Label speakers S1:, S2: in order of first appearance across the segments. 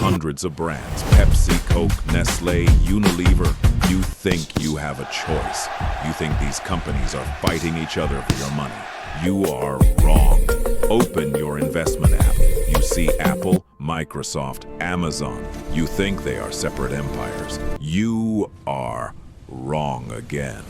S1: hundreds of brands: Pepsi, Coke, Nestle, Unilever. You think you have a choice. You think these companies are fighting each other for your money. You are wrong. Open your investment app. You see Apple, Microsoft, Amazon. You think they are separate empires. You are wrong again.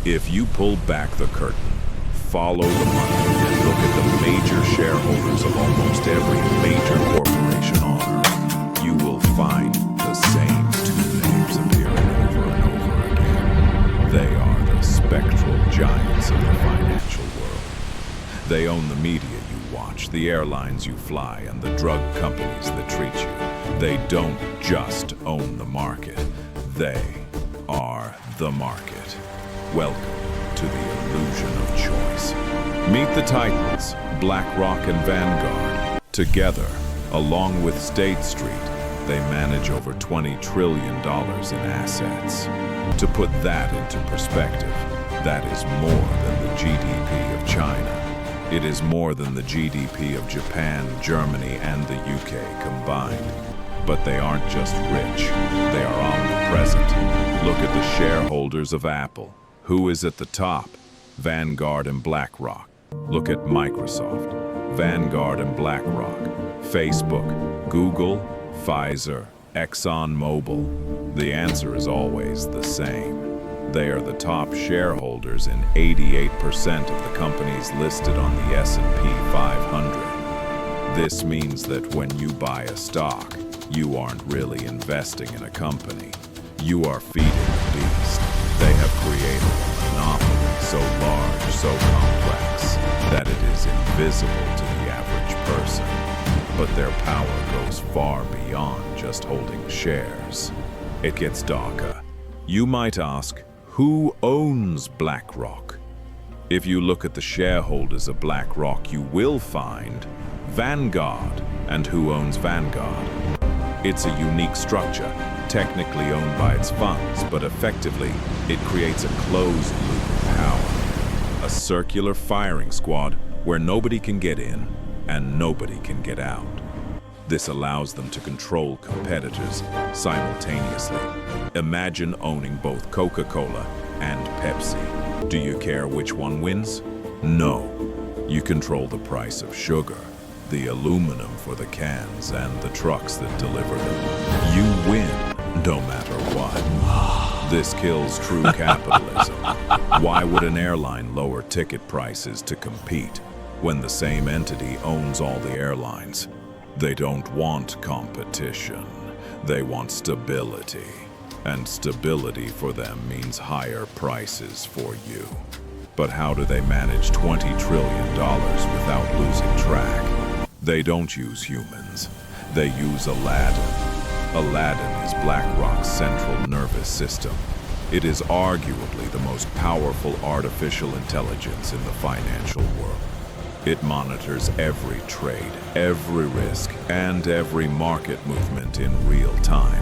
S1: If you pull back the curtain, follow the money, and look at the major shareholders of almost every major corporation on Earth, you will find the same two names appearing over and over again. They are the spectral giants of the financial world. They own the media you watch, the airlines you fly, and the drug companies that treat you. They don't just own the market. They are the market. Welcome to the illusion of choice. Meet the titans, BlackRock and Vanguard. Together, along with State Street, they manage over $20 trillion in assets. To put that into perspective, that is more than the GDP of China. It is more than the GDP of Japan, Germany, and the UK combined. But they aren't just rich, they are omnipresent. Look at the shareholders of Apple. Who is at the top? Vanguard and BlackRock. Look at Microsoft, Vanguard and BlackRock. Facebook, Google, Pfizer, ExxonMobil. The answer is always the same. They are the top shareholders in 88% of the companies listed on the S&P 500. This means that when you buy a stock, you aren't really investing in a company. You are feeding the beast. They have created a monopoly so large, so complex, that it is invisible to the average person. But their power goes far beyond just holding shares. It gets darker. You might ask, who owns BlackRock? If you look at the shareholders of BlackRock, you will find Vanguard. And who owns Vanguard? It's a unique structure, technically owned by its funds, but effectively, it creates a closed loop of power. A circular firing squad where nobody can get in and nobody can get out. This allows them to control competitors simultaneously. Imagine owning both Coca-Cola and Pepsi. Do you care which one wins? No. You control the price of sugar, the aluminum for the cans, and the trucks that deliver them. You win, no matter what. This kills true capitalism. Why would an airline lower ticket prices to compete when the same entity owns all the airlines? They don't want competition. They want stability. And stability for them means higher prices for you. But how do they manage $20 trillion without losing track? They don't use humans. They use Aladdin. Aladdin is BlackRock's central nervous system. It is arguably the most powerful artificial intelligence in the financial world. It monitors every trade, every risk, and every market movement in real time.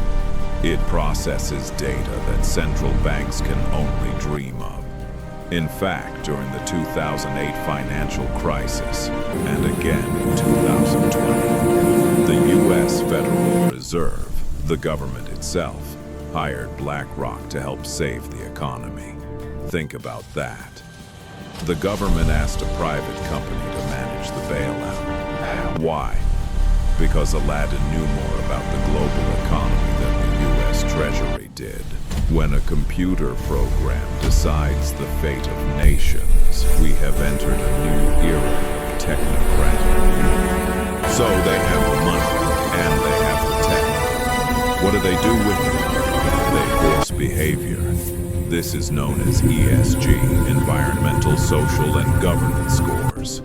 S1: It processes data that central banks can only dream of. In fact, during the 2008 financial crisis, and again in 2020, the U.S. Federal Reserve, the government itself, hired BlackRock to help save the economy. Think about that. The government asked a private company to manage the bailout. Why? Because Aladdin knew more about the global economy than the U.S. Treasury did. When a computer program decides the fate of nations, we have entered a new era of technocratic future. So they have the money, and they have the tech. What do they do with it? They force behavior. This is known as ESG, Environmental, Social, and Governance Scores.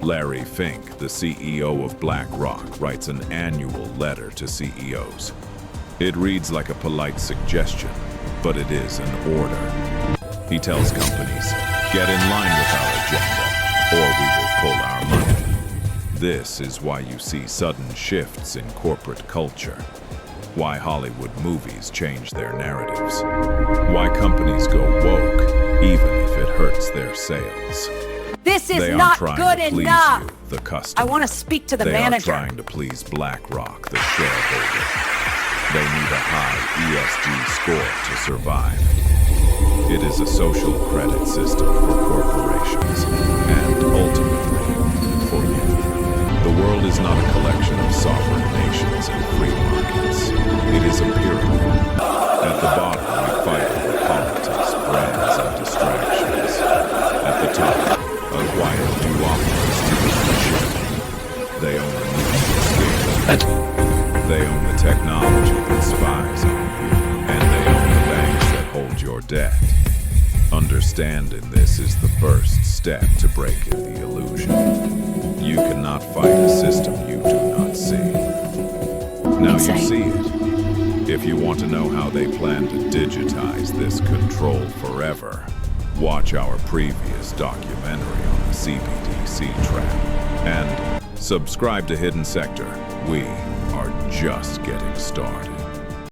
S1: Larry Fink, the CEO of BlackRock, writes an annual letter to CEOs. It reads like a polite suggestion, but it is an order. He tells companies, get in line with our agenda, or we will pull our money. This is why you see sudden shifts in corporate culture. Why Hollywood movies change their narratives. Why companies go woke, even if it hurts their sales.
S2: This is
S1: They are
S2: not
S1: trying
S2: good
S1: to please
S2: enough.
S1: you, the customer.
S2: I want to speak to the
S1: They
S2: manager.
S1: are trying to please BlackRock, the shareholder. They need a high ESG score to survive. It is a social credit system for corporations, and ultimately, for you. The world is not a collection of sovereign nations and free markets. It is a pyramid. At the bottom, we fight over politics, brands, and distractions. At the top, a quiet duopoly steals the show. They own the news that scales. They own the technology that spies on you. And they own the banks that hold your debt. Understanding this is the first step to breaking the illusion. You cannot fight a system you do not see. Now you see it. If you want to know how they plan to digitize this control forever, watch our previous documentary on the CBDC trap. And subscribe to Hidden Sector. We are just getting started.